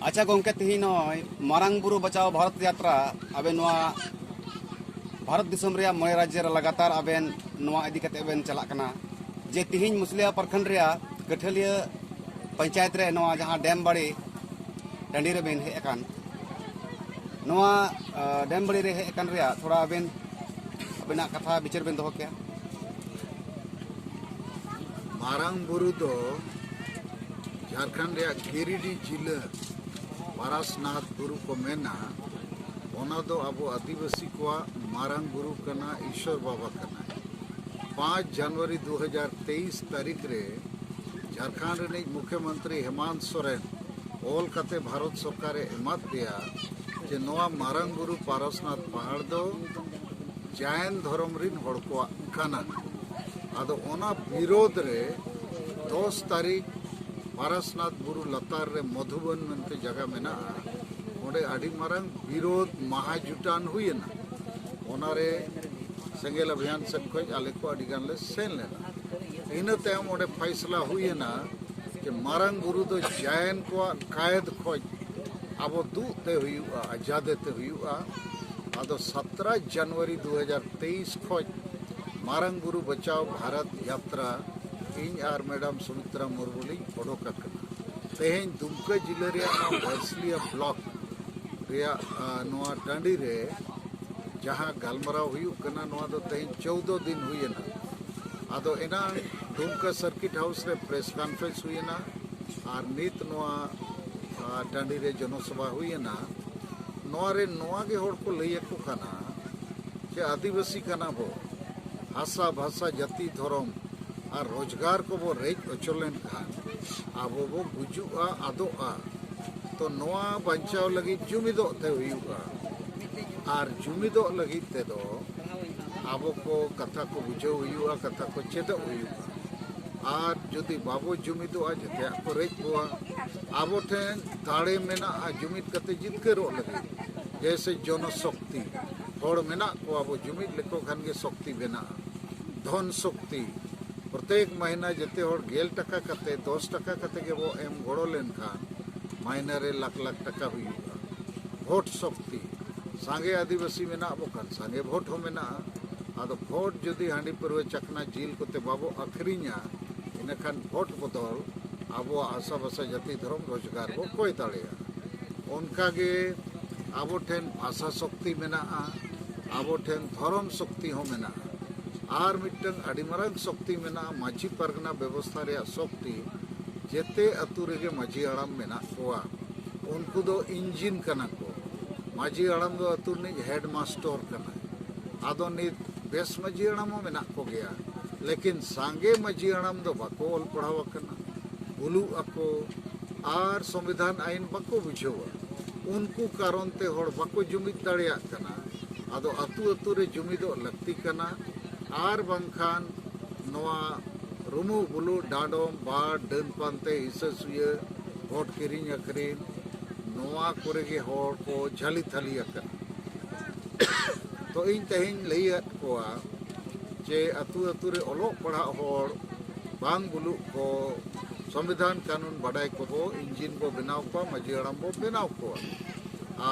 अच्छा गोंके तिहिन मारंग बुरु बचाओ भारत यात्रा अबेन भारत दिसम रे मय राज्य लगातार अबेन इदी कते बेन चला कना जे तिहिन मुसलिया प्रखंड रे कठलिया पंचायत रे जहां डैम बाड़ी टंडी रे बेन हे अकान डैम बाड़ी रे हे अकान रे थोड़ा अबेन अबेना कथा विचार बेन दोहो क्या मारंग बुरु दो झारखंड रे गिरिडीह जिला पारसनाथ बुरु को मेना ओना दो अब आदिवासी को मारंग बुरु कना ईश्वर बाबा कना 5 जनवरी 2023 तारीख रे झारखंड रे मुख्यमंत्री हेमंत सोरेन ओल कते भारत सरकार एमात दिया जे नवा मारंग बुरु पारसनाथ पहाड़ दो जैन धर्म रिन हड़ को कना आदो ओना विरोध रे 10 तारीख पारसनाथ बुरु लतार रे मधुबन मनते जगह मेना ओडे आडी मारंग विरोध महाजुटान हुईना ओना रे सेंगेल अभियान से खोज आले को आडी गान ले सेन लेना इन तयम ओडे फैसला हुईना कि मारंग बुरु दो जैन को कायद खोज अब दुते हुआ आजादते हुआ आदो 17 जनवरी 2023 खोज मारंग बुरु बचाओ भारत यात्रा इन आर मैडम सुमित्रा मुर्मुली ओडोक तेहें दुमका जिले रे बरसलिया ब्लॉक रे टाँडी रे जहाँ गलमराव हुई कना दो तेहें 14 दिन हुईना आदो एना दुमका सर्किट हाउस रे प्रेस कॉन्फ्रेंस हुईना और नित टाँडी रे जनसभा हुईना रे गे होड़ को लैको कना जे आदिवासी कना बो भाषा भाषा जाति धर्म और रोजगार को वो रेज अचलेन खान अब वो गुजुआ आदोआ तो नवा बचाव लगी जुमिदोते हुआ और जुमिदो लगी ते दो अब को कथा को बुझो हुआ कथा को चेदो हुआ और जदि बाबो जुमिदोआ जते को रेज हुआ अब ठेन दाड़े मेना जुमिद कते जितकेरो लगी जैसे जनशक्ति होड़ मेना को अब जुमिद लेको खान के शक्ति बेना धन शक्ति प्रत्येक महीना जते होड़ 10 टका कते 10 टका कते के वो एम गोड़ो लेन खान महीना रे लाख लाख टका हुई भोट शक्ति सांगे आदिवासी में ना खान सांगे भोट हो में ना आदो भोट जदि हांडी परवे चकना जिल कोते बाबो अखरीना इन खान भोट बदल अब आशा भाषा जाति धर्म रोजगार वो कोई दाड़िया उनका गे अब ठेन भाषा शक्ति में ना अब ठेन धर्म शक्ति हो में ना आर मिट्टन अड़ी मरंग शक्ति मेना माझी परगना व्यवस्था रे शक्ति जेते अतु रेगे माझी आड़ाम मेना कोआ उनको दो इंजिन कना को माझी आड़ाम दो अतु नि हेड मास्टर कना आदो नि बेस माझी आड़ाम मेना को गया लेकिन सांगे माझी आड़ाम दो बाको ऑल पढ़ावा कना बुलू अको आर संविधान आईन बाको बुझेवा उनको कारण ते होड़ बाको जुमिद दाड़िया कना आदो अतु अतु रे जुमिदो लगती कना आर बंखान नवा रुमु बुलु डाडोम बाड़ डन पानते हिससुय भोट किरिंग अखरीन नवा कोरेगे होड़ को झली थली अकन तो इन तेहिं लैयत कोआ जे अतु अतु रे ओलो पढ़ा होड़ बांग बुलु को संविधान कानून बड़ाई को बो इंजिन को बनाव को मजीराम बो बनाव को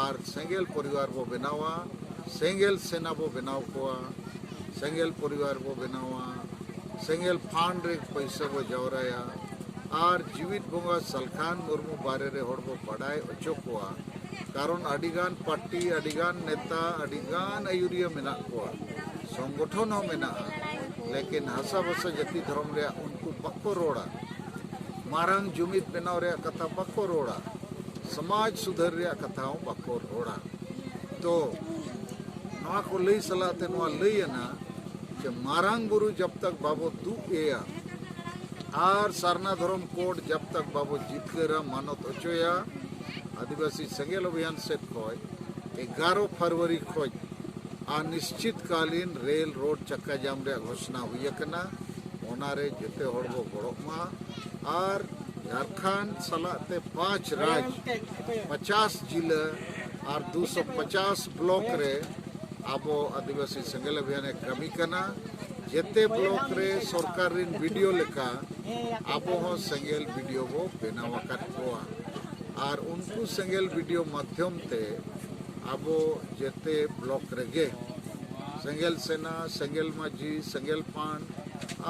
आर सेंगेल परिवार बो बनावा सेंगेल सेना बो बनाव को सेंगेल परिवार बो बनावा सेंगेल फांड रे पैसा बो जवराया और जीवित बोंगा सलखान मुर्मू बारे रे होड़ बो बड़ाई अचोकुआ कारण अडिगान पार्टी अडिगान नेता अडिगान आयुरिया मेना कोआ संगठन हो मेना लेकिन हसा बसा जाति धर्म रे उनको बको रोड़ा मारंग जुमित बनाव रे कथा बको रोड़ा समाज सुधर रे कथाओं बको रोड़ा तो नवा को लई सलाते नवा लई ना जे मारंग बुरु जब तक बाबो दू एया आर सारना धर्म कोड जब तक बाबो जितकेरा मानत अचोया आदिवासी सेंगेल अभियान से खोज 11 फरवरी खोज अनिश्चितकालीन रेल रोड चक्का जाम रे घोषणा हुई कना ओनारे जते होड़बो गड़ोमा और झारखंड सलाते 5 राज्य 50 जिला और 250 ब्लॉक रे आबो आदिवासी सेंगेल अभियान कमी कना जेते ब्लॉक रे सरकार रिन वीडियो लेका आबो हो सेंगेल वीडियो बो बेनावा काट कोआ और उनको सेंगेल वीडियो माध्यम ते आबो जेते ब्लॉक रेगे सेंगेल सेना सेंगेल माजी सेंगेल पान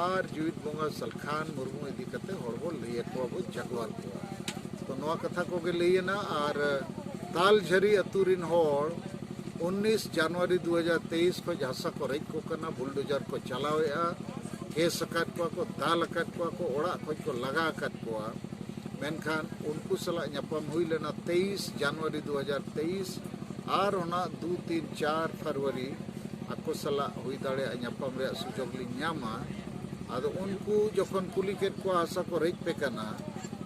और जीवित बोंगा सलखान मुर्मू इदी कते हड़बो लइए को आबो जगवार को तो नवा कथा को के लइए ना और तालझरी अतुरिन होड़ 19 जनवरी 2023 को झांसा को रेज को करना बुलडोजर को चलावेआ केस अकाट को दाल अकाट को ओड़ा खोज को लगा अकाट को मेनखान उनको सला ᱧᱟᱯᱟᱢ हुई लेना 23 जनवरी 2023 और ओना 2, 3, 4 फरवरी ako sala हुई दाड़े ᱧᱟᱯᱟᱢ रे सुजोग ली ᱧᱟᱢᱟ आदो उनको जखन कुली केट को आशा को रेज पे करना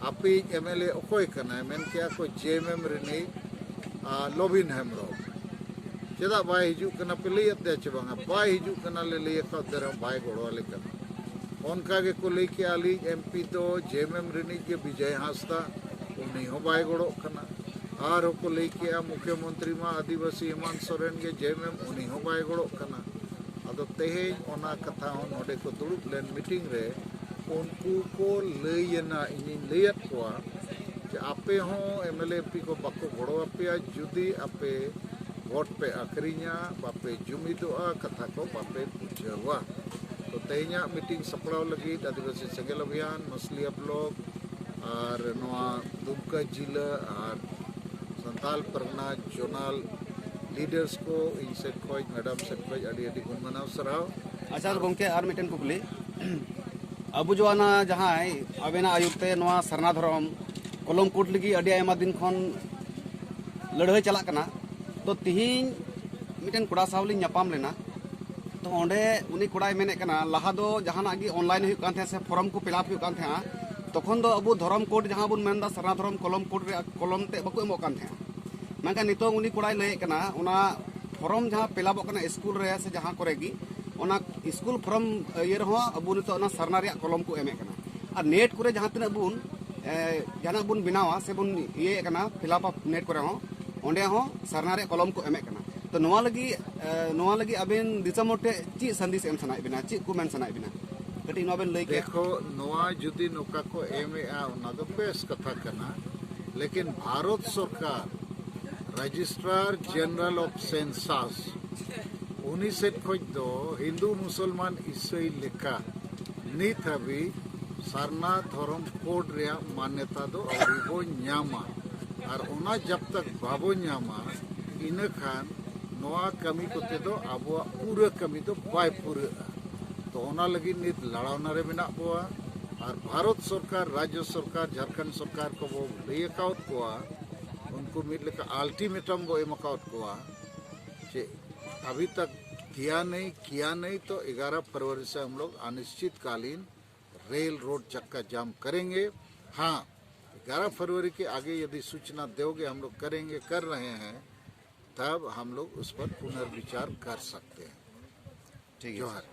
आपे एमएलए ओकोय करना मेन के को जेएमएम रिनी लोबिन हेमरो चेदा बाय हिजु कना पे लई अते चे बांगा बाय हिजु कना ले लई का दर बाय गोड़ो ले करना उनका के को लई के आली एमपी तो जेएमएम रिनी के विजय हांसदा उनी हो बाय गोड़ो कना और को लई के मुख्यमंत्री मा आदिवासी हेमंत सोरेन के जेएमएम उनी हो बाय गोड़ो कना आदो तेहे ओना कथा हो नोडे को दुड़ुब लेन मीटिंग रे उनको को लईना इन लयत को जे आपे हो एमएलए एमपी को बाको गोड़ो आपे जुदी आपे वोट पे आखरीना बापे जुमिदोआ कथा को बापे बुझावा तो तेहना मीटिंग सपड़ाव लगी आदिवासी सेंगेल अभियान मसलिया ब्लॉक और नवा दुमका जिला और संताल परगना जोनल लीडर्स को इन से खोज मैडम से खोज अड़ी अड़ी गुण मनाव सराव अच्छा गोंके और मिटन कुकली अबु जो आना जहां अबेना आयुक्ते नवा सरना धर्म कलम कोट लगी अड़ी आयमा दिन खन लड़ाई चला कना तो तिहिन मिटन कोड़ा सावली ᱧᱟᱯᱟᱢ लेना तो ओंडे उनी कोड़ाय मेने कना लहा दो जहाना गी ऑनलाइन हुई कान थे से फॉर्म को फिलअप हुई कान थे तखन दो अबु धर्म कोड जहां बुन मेनदा सरना धर्म कलम कोड रे कलम ते बको एमो कान थे मेनका नितो उनी कोड़ाय लय कना ओना फॉर्म जहां फिलअप कना स्कूल रे से जहां करेगी ओना स्कूल फॉर्म ये रहो अबु नितो ओना सरना रे कलम को एमे कना और नेट करे जहां तिना बुन जाना बुन बिनावा से बुन ये कना फिलअप नेट करे हो ओंडे हो सरना रे कलम को एमे कना तो नवा लगी अबेन दिसमोटे ची संदेश एम सनाय बिना ची को मेन सनाय बिना कटी नोबेन लई के देखो नवा जुदी नोका को एमे आ ओना दो बेस कथा कना लेकिन भारत सरकार रजिस्ट्रार जनरल ऑफ सेंसस उनी से खोज दो हिंदू मुसलमान ईसाई लेखा नित हबी सरना धर्म कोड रे मान्यता दो अरिबो न्यामा और ओना जब तक बाबो न्यामा इन खान नवा कमी कोते दो आबो पूरा कमी दो बाय पूरा तो ओना लगी नित लड़ावना रे बिना बोआ और भारत सरकार राज्य सरकार झारखंड सरकार को वो लेकाउट कोआ उनको मिल लेका अल्टीमेटम वो एमकाउट कोआ जे अभी तक किया नहीं तो 11 फरवरी से हम लोग अनिश्चितकालीन रेल रोड चक्का जाम करेंगे। हाँ 11 फरवरी के आगे यदि सूचना दोगे हम लोग करेंगे कर रहे हैं तब हम लोग उस पर पुनर्विचार कर सकते हैं। ठीक है। जोहर।